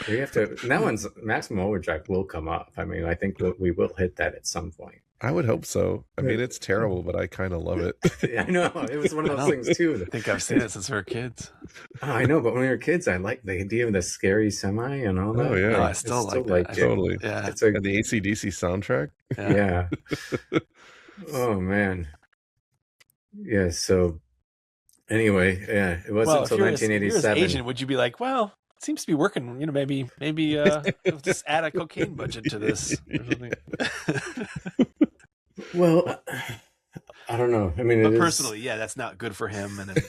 We have to. That one's Maximum Overdrive will come up. I mean, I think we will hit that at some point. I would hope so. I mean, it's terrible, but I kind of love it. I know. It was one of those things, too. I think I've seen it since we were kids. Oh, I know, but when we were kids, I liked the idea of the scary semi and all that. Oh, yeah. I still like it. Totally. Yeah. And the AC/DC soundtrack. Yeah. Oh, man. Yeah, so anyway, yeah, it wasn't until 1987. If you're his agent, would you be like, well, it seems to be working, you know, maybe just add a cocaine budget to this or something. Well, I don't know. I mean, but personally, that's not good for him, and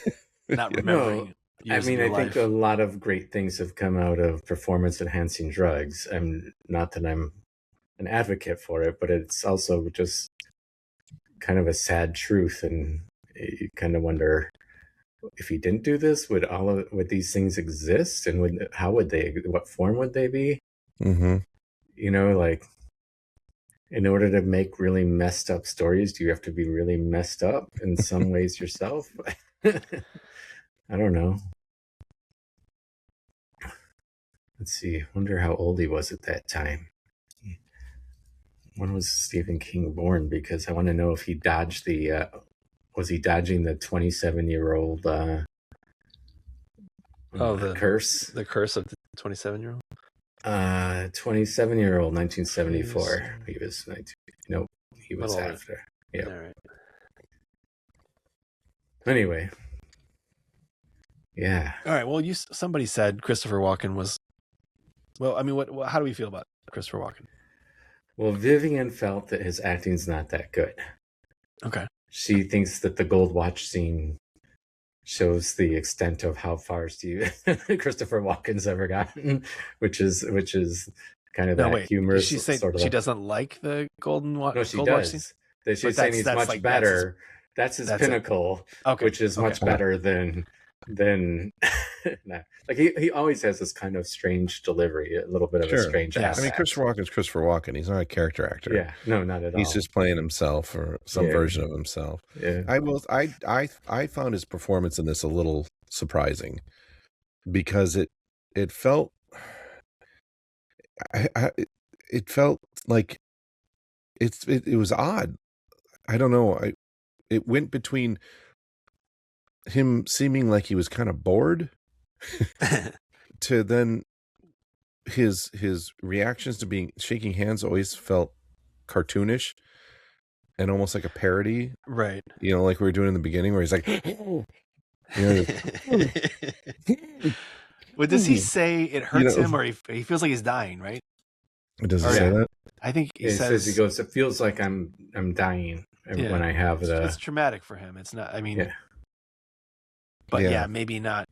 not remembering. No, I mean, I think a lot of great things have come out of performance-enhancing drugs. Not that I'm an advocate for it, but it's also just kind of a sad truth in you kind of wonder if he didn't do this, would these things exist, and what form would they be? Mm-hmm. You know, like, in order to make really messed up stories, do you have to be really messed up in some ways yourself? I don't know. Let's see. I wonder how old he was at that time. When was Stephen King born? Because I want to know if he dodged was he dodging the 27-year-old curse? The curse of the 27-year-old? 27-year-old, 1974. He was 19. Nope, he was after. Yeah. All right. Anyway. Yeah. All right. Well, somebody said Christopher Walken was. Well, I mean, how do we feel about Christopher Walken? Well, Vivian felt that his acting's not that good. Okay. She thinks that the gold watch scene shows the extent of how far Christopher Walken's ever gotten, which is kind of humorous. Did she say sort of she doesn't like the golden watch? No, she gold does. Watch scene? She's saying he's much like, better. That's his pinnacle, which is much better than like he always has this kind of strange delivery, a little bit of a strange I mean, Christopher Walken's Christopher Walken. He's not a character actor. Yeah, no, not at all. He's just playing himself or some version of himself. Yeah. I found his performance in this a little surprising because it felt it felt like it was odd. I don't know. It went between him seeming like he was kind of bored to then his reactions to shaking hands always felt cartoonish and almost like a parody, right? You know, like we were doing in the beginning where he's like, you know, well, does he say it hurts him, or he feels like he's dying, right? Does he say that? I think he says he goes, it feels like I'm dying when I have it's traumatic for him. It's not, I mean, but maybe not.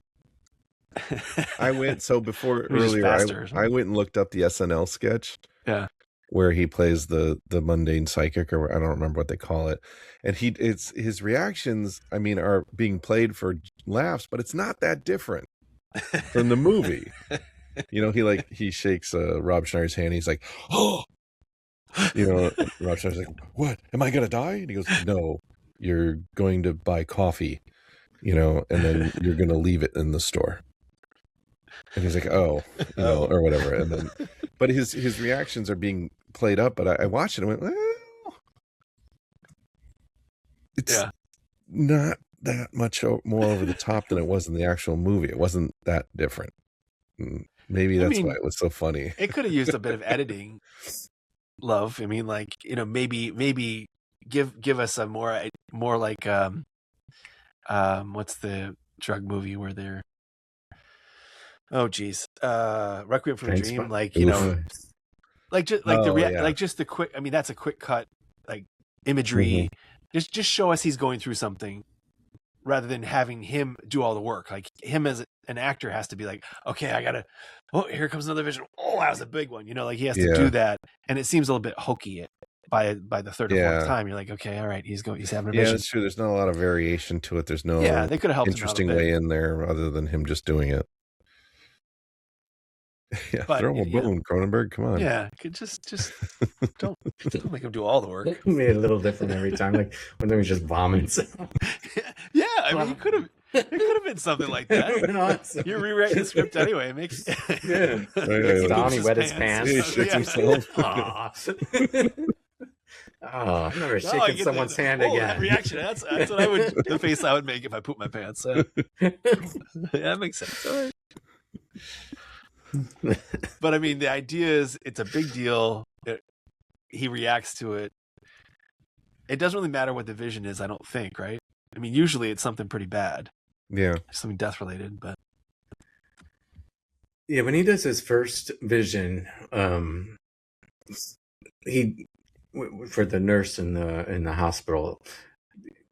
I went I went and looked up the SNL sketch. Yeah. Where he plays the mundane psychic, or I don't remember what they call it. And his reactions, I mean, are being played for laughs, but it's not that different from the movie. You know, he shakes Rob Schneider's hand. He's like, oh, you know, Rob Schneider's like, what? Am I going to die? And he goes, no, you're going to buy coffee, you know, and then you're going to leave it in the store. And he's like, oh, you know, or whatever. And then, but his reactions are being played up. But I watched it and went, well, it's not that much more over the top than it was in the actual movie. It wasn't that different. Maybe that's why it was so funny. It could have used a bit of editing, love. I mean, like, you know, maybe give us a more like what's the drug movie where they're Requiem for a Dream, like, you know, like just like like just the quick. I mean, that's a quick cut, like imagery. Mm-hmm. Just show us he's going through something, rather than having him do all the work. Like him as an actor has to be like, okay, I gotta. Oh, here comes another vision. Oh, that was a big one. You know, like he has to do that, and it seems a little bit hokey. By the third or fourth time, you're like, okay, all right, he's having a vision. Yeah, that's true. There's not a lot of variation to it. There's no they could have helped interesting way in there other than him just doing it. Yeah, but, throw him a bone, Cronenberg. Come on. Yeah, just don't make him do all the work. It made it a little different every time. Like when he was just bombing. Yeah, I mean, it could have been something like that. Awesome. You're rewriting the script anyway. It makes Donnie wet his pants. He shits himself. Oh, I've never shaken someone's hand again. That reaction. That's what I would. The face I would make if I pooped my pants. So. Yeah, that makes sense. All right. But I mean, the idea is it's a big deal. He reacts to it. It doesn't really matter what the vision is, I don't think, right? I mean, usually it's something pretty bad. Yeah. Something death related, but. Yeah, when he does his first vision, he for the nurse in the hospital,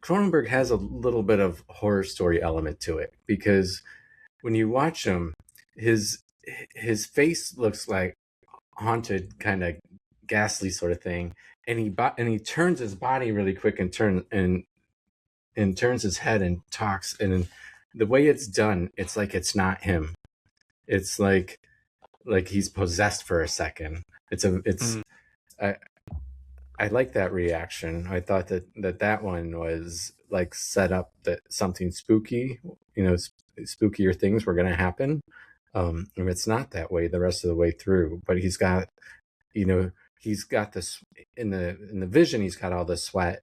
Cronenberg has a little bit of horror story element to it, because when you watch him, his face looks like haunted, kind of ghastly sort of thing, and he turns his body really quick and and turns his head and talks, and the way it's done, it's like it's not him. It's like he's possessed for a second. I like that reaction. I thought that one was like set up that something spooky, spookier things were going to happen. And it's not that way the rest of the way through, but he's got this in the vision. He's got all the sweat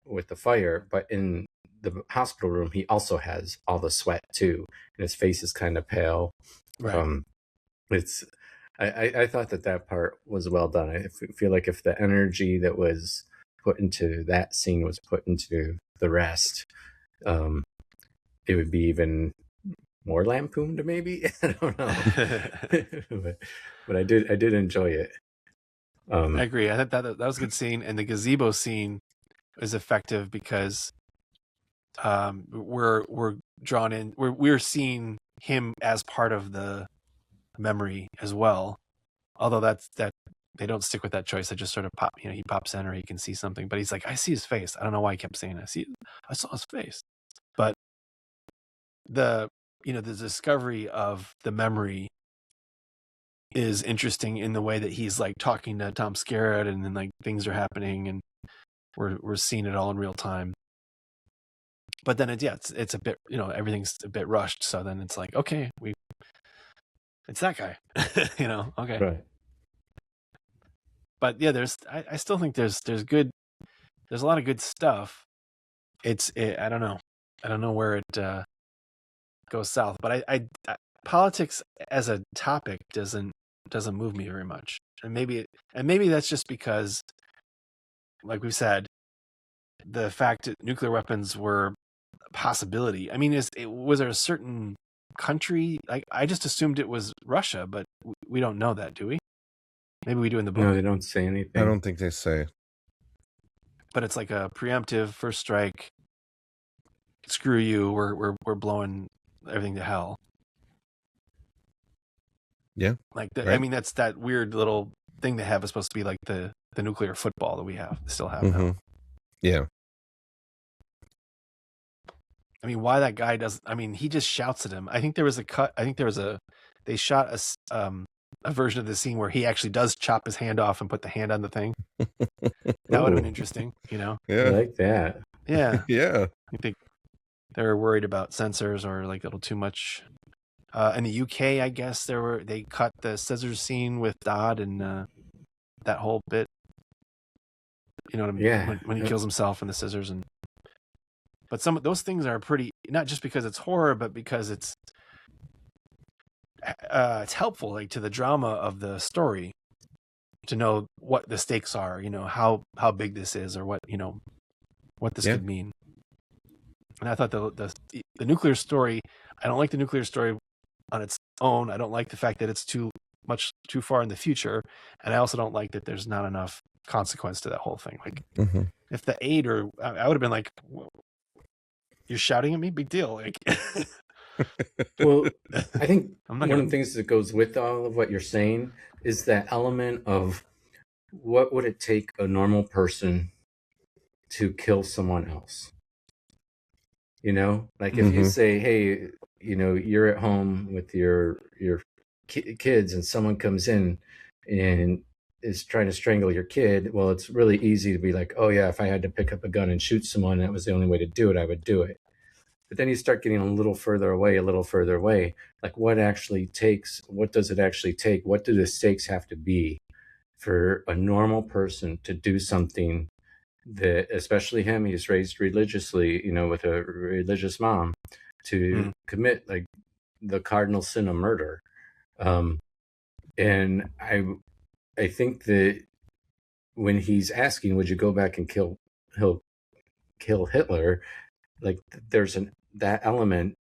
with the fire, but in the hospital room, he also has all the sweat too, and his face is kind of pale. Right. I thought that part was well done. I feel like if the energy that was put into that scene was put into the rest, it would be even more lampooned, maybe. I don't know, but I did enjoy it. I agree. I thought that was a good scene, and the gazebo scene is effective because we're drawn in. We're seeing him as part of the memory as well, although that they don't stick with that choice. They just sort of he pops in, or he can see something, but he's like, I see his face. I don't know why he kept saying I saw his face. But the discovery of the memory is interesting in the way that he's like talking to Tom Skerritt, and then like things are happening, and we're seeing it all in real time. But then it's a bit, everything's a bit rushed, so then it's like, okay, it's that guy. Okay. Right. But yeah, I still think there's a lot of good stuff. I don't know where it goes south, but I politics as a topic doesn't move me very much. And maybe that's just because, like we said, the fact that nuclear weapons were a possibility. I mean, was there a certain country? I just assumed it was Russia, but we don't know that, do we? Maybe we do in the book. No, they don't say anything. I don't think they say. But it's like a preemptive first strike. Screw you. We're blowing everything to hell. Yeah. Like right. I mean, that's that weird little thing they have is supposed to be like the nuclear football that we still have now. Yeah. I mean, why that guy doesn't? I mean, he just shouts at him. I think there was a cut. I think they shot a version of the scene where he actually does chop his hand off and put the hand on the thing. That would have been interesting, Yeah. I like that. Yeah. Yeah. I think they were worried about censors or like a little too much. In the UK, I guess they cut the scissors scene with Dodd and that whole bit. You know what I mean? Yeah. When he kills himself in the scissors, but some of those things are pretty, not just because it's horror, but because it's helpful, like to the drama of the story, to know what the stakes are. How big this is, or what this could mean. And I thought the nuclear story. I don't like the nuclear story on its own. I don't like the fact that it's too far in the future, and I also don't like that there's not enough consequence to that whole thing. Like if the aid, or I would have been like, you're shouting at me, big deal. Like, well, I think one of the things that goes with all of what you're saying is that element of what would it take a normal person to kill someone else? Like if you say, hey, you're at home with your kids and someone comes in and is trying to strangle your kid. Well, it's really easy to be like, oh yeah, if I had to pick up a gun and shoot someone, that was the only way to do it, I would do it. But then you start getting a little further away. Like what does it actually take? What do the stakes have to be for a normal person to do something that, especially him, he's raised religiously, with a religious mom, to commit like the cardinal sin of murder. And I think that when he's asking, would you go back and kill Hitler? Like there's that element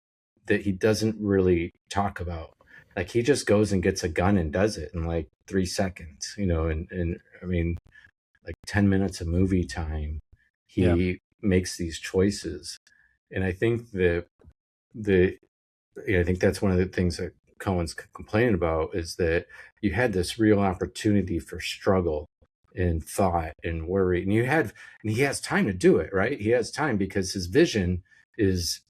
that he doesn't really talk about. Like he just goes and gets a gun and does it in like 3 seconds, and I mean, like 10 minutes of movie time, he makes these choices. And I think that I think that's one of the things that Cohen's complaining about, is that you had this real opportunity for struggle and thought and worry. And he has time to do it, right? He has time because his vision is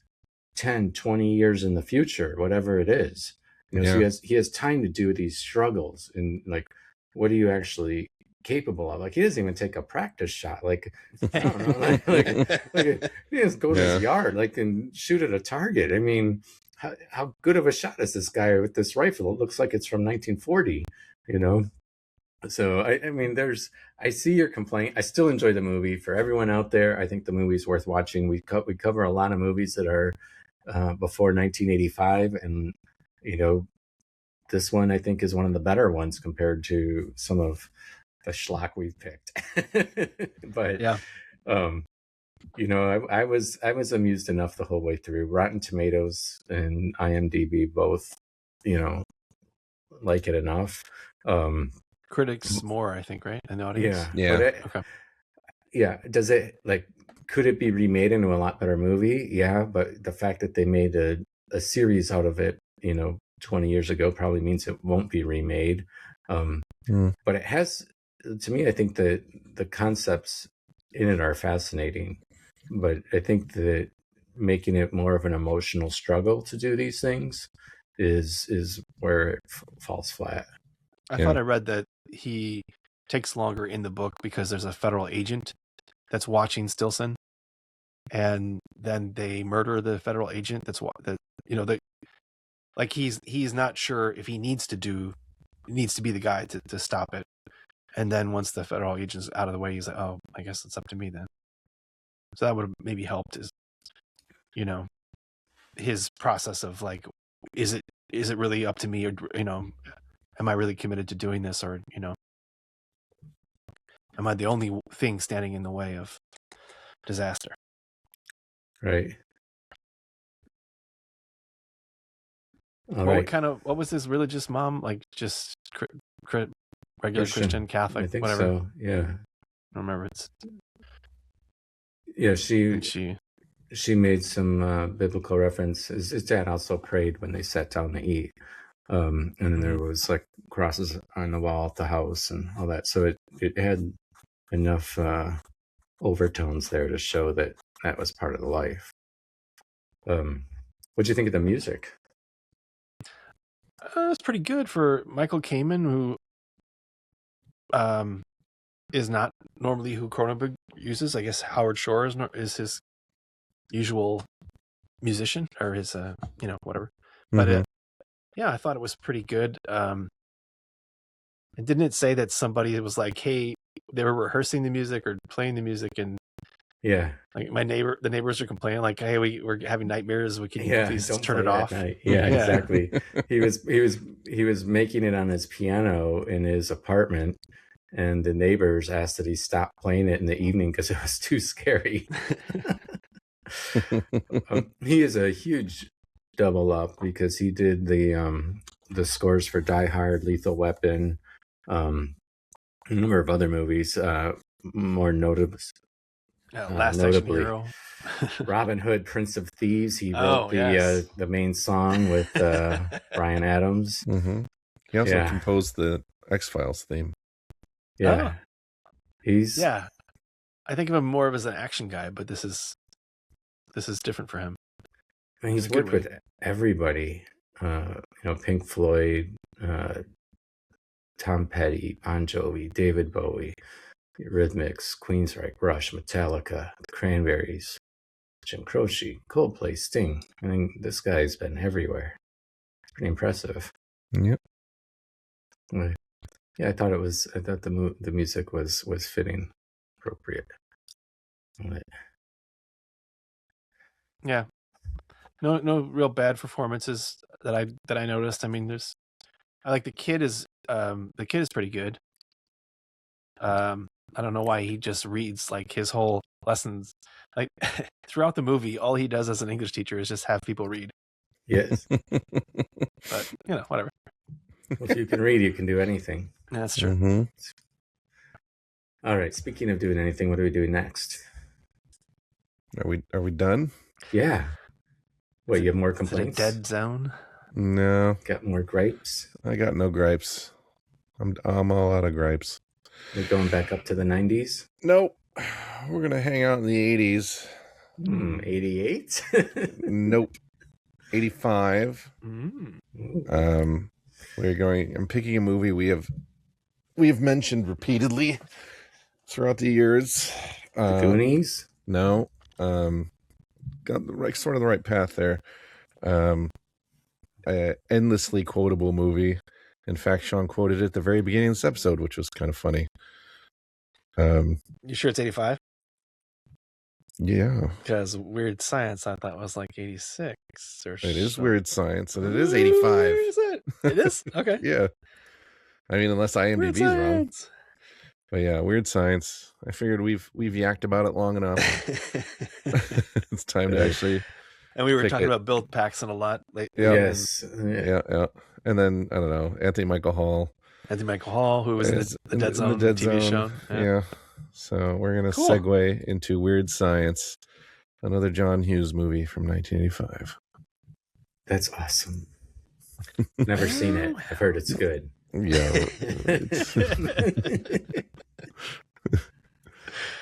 10, 20 years in the future, whatever it is. So he has time to do these struggles, and like, what are you actually capable of? Like, he doesn't even take a practice shot. Like, I don't know, like he just go to his yard, like, and shoot at a target. I mean, how good of a shot is this guy with this rifle? It looks like it's from 1940, So I mean, I see your complaint. I still enjoy the movie. For everyone out there, I think the movie's worth watching. We cover a lot of movies that are before 1985, and this one I think is one of the better ones compared to some of the schlock we've picked. But I was amused enough the whole way through. Rotten Tomatoes and IMDb both, like it enough. Critics more, I think, right? In the audience. Does it, like, could it be remade into a lot better movie? Yeah, but the fact that they made a series out of it, 20 years ago probably means it won't be remade. But it has, to me, I think that the concepts in it are fascinating, but I think that making it more of an emotional struggle to do these things is where it falls flat. I thought I read that he takes longer in the book because there's a federal agent that's watching Stilson, and then they murder the federal agent. He's not sure if he needs to be the guy to stop it. And then once the federal agent's out of the way, he's like, oh, I guess it's up to me then. So that would have maybe helped his process of like, is it really up to me, or am I really committed to doing this, or am I the only thing standing in the way of disaster? Right. What was his religious mom like? Just regular Christian, Catholic, I think whatever. so. Yeah. I remember it's. Yeah, she made some biblical references. His dad also prayed when they sat down to eat. And then there was like crosses on the wall at the house and all that. So it had enough overtones there to show that was part of the life. What'd you think of the music? It's pretty good for Michael Kamen, who is not normally who Cronenberg uses. I guess Howard Shore is his usual musician, or his whatever. But I thought it was pretty good. And didn't it say that somebody was like, hey, they were rehearsing the music or playing the music, and like the neighbors are complaining, like, hey, we're having nightmares. Can you please turn it off? Yeah, exactly. He was making it on his piano in his apartment, and the neighbors asked that he stop playing it in the evening because it was too scary. He is a huge double up because he did the scores for Die Hard, Lethal Weapon, a number of other movies, more notable. Last Action Hero. Robin Hood, Prince of Thieves. He wrote the main song with Bryan Adams. He also composed the X-Files theme. Yeah. I think of him more as an action guy, but this is different for him. I mean, he's worked with everybody. Pink Floyd, Tom Petty, Bon Jovi, David Bowie, Rhythmics, Queensryche, Rush, Metallica, The Cranberries, Jim Croce, Coldplay, Sting. I mean, this guy's been everywhere. It's pretty impressive. Yep. Yeah, I thought the music was fitting, appropriate. Yeah. No real bad performances that I noticed. I mean, I like the kid is pretty good. I don't know why he just reads like his whole lessons. Like throughout the movie, all he does as an English teacher is just have people read. Yes. But whatever. Well, if you can read, you can do anything. That's true. All right. Speaking of doing anything, what are we doing next? Are we done? Yeah. What, you have more complaints? Is it a dead zone? No. Got more gripes? I got no gripes. I'm all out of gripes. We're going back up to the 90s. Nope. We're going to hang out in the 80s. 88? Nope. 85. I'm picking a movie we have mentioned repeatedly throughout the years. The Goonies? No. Got the right path there. Endlessly quotable movie. In fact, Sean quoted it at the very beginning of this episode, which was kind of funny. You sure it's 85? Yeah. Because Weird Science, I thought was like 86 or It is so. Weird Science, and it is 85. Is it? It is? Okay. Yeah. I mean, unless IMDb's wrong. But yeah, Weird Science. I figured we've yacked about it long enough. It's time to actually. And we were talking about Bill Paxton a lot lately. Yeah. Yes. Yeah. And then, I don't know, Anthony Michael Hall, who was in the Dead Zone TV show. Yeah. So we're going to segue into Weird Science, another John Hughes movie from 1985. That's awesome. Never seen it. I've heard it's good. Yeah.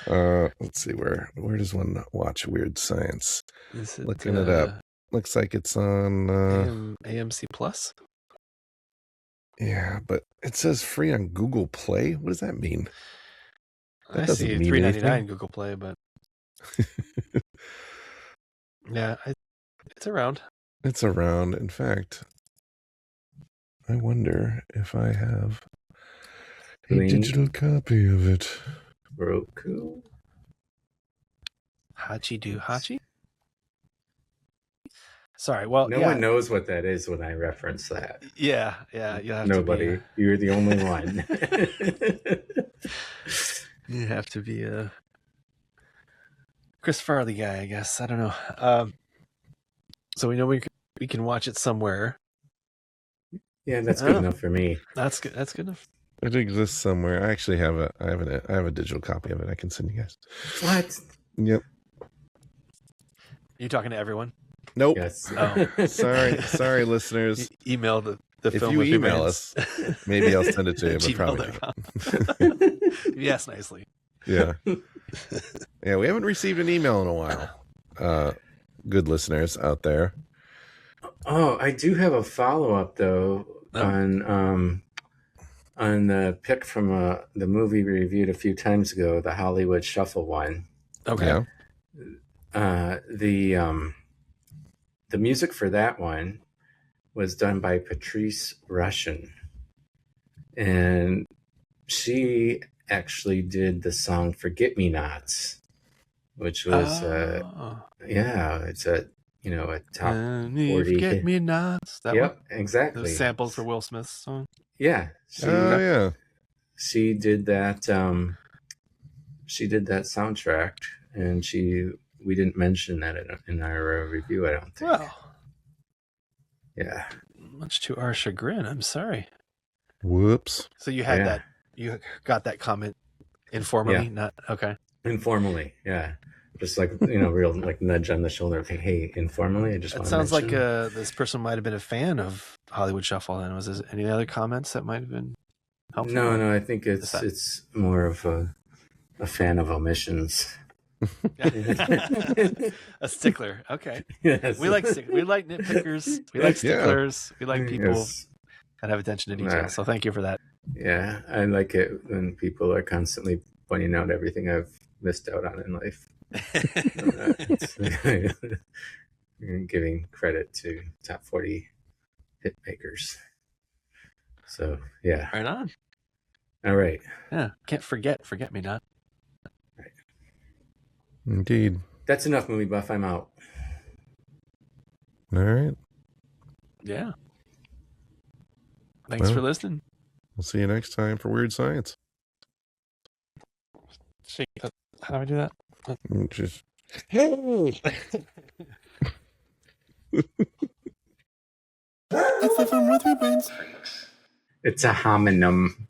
Let's see, where does one watch Weird Science? Looking it up. Looks like it's on AMC Plus. Yeah, but it says free on Google Play. What does that mean? I see $3.99 Google Play, but yeah, it's around. It's around. In fact, I wonder if I have a digital copy of it. Roku? Hachi? Sorry, well, no one knows what that is when I reference that. Yeah. You have Nobody. To You're the only one. You have to be a Chris Farley guy, I guess. I don't know. So we know we can watch it somewhere. Yeah, that's good enough for me. That's good. That's good enough. It exists somewhere. I actually have I have a digital copy of it. I can send you guys. What? Yep. You talking to everyone? Nope. Yes. Oh. sorry, listeners. Email the if film. If you email us, maybe I'll send it to you, but probably not. Yes, nicely. Yeah. Yeah, we haven't received an email in a while. Good listeners out there. Oh, I do have a follow-up though on the pick from the movie we reviewed a few times ago, the Hollywood Shuffle one. Okay. Yeah. The music for that one was done by Patrice Rushen, and she actually did the song "Forget-Me-Nots," which was it's a top 40. Forget-Me-Nots. That yep, one? exactly. The samples for Will Smith's song. Yeah. She did that. She did that soundtrack, and we didn't mention that in our review, I don't think. Well, yeah. Much to our chagrin. I'm sorry. Whoops. So you had that. You got that comment informally, not okay. Informally, yeah. Just like real like nudge on the shoulder. Hey, informally, I just. It sounds like this person might have been a fan of Hollywood Shuffle. Then was there any other comments that might have been helpful? No. I think it's more of a fan of omissions. A stickler. Okay. Yes. We like nitpickers. We like sticklers. We like people that have attention to detail. So thank you for that. Yeah, I like it when people are constantly pointing out everything I've missed out on in life. Giving credit to top 40 hit makers. So yeah. Right on. All right. Yeah. Can't forget me not. Right. Indeed. That's enough, movie buff. I'm out. All right. Yeah. Thanks for listening. We'll see you next time for Weird Science. How do I do that? Just hey. It's the Fun with Three Brains. It's a homonym.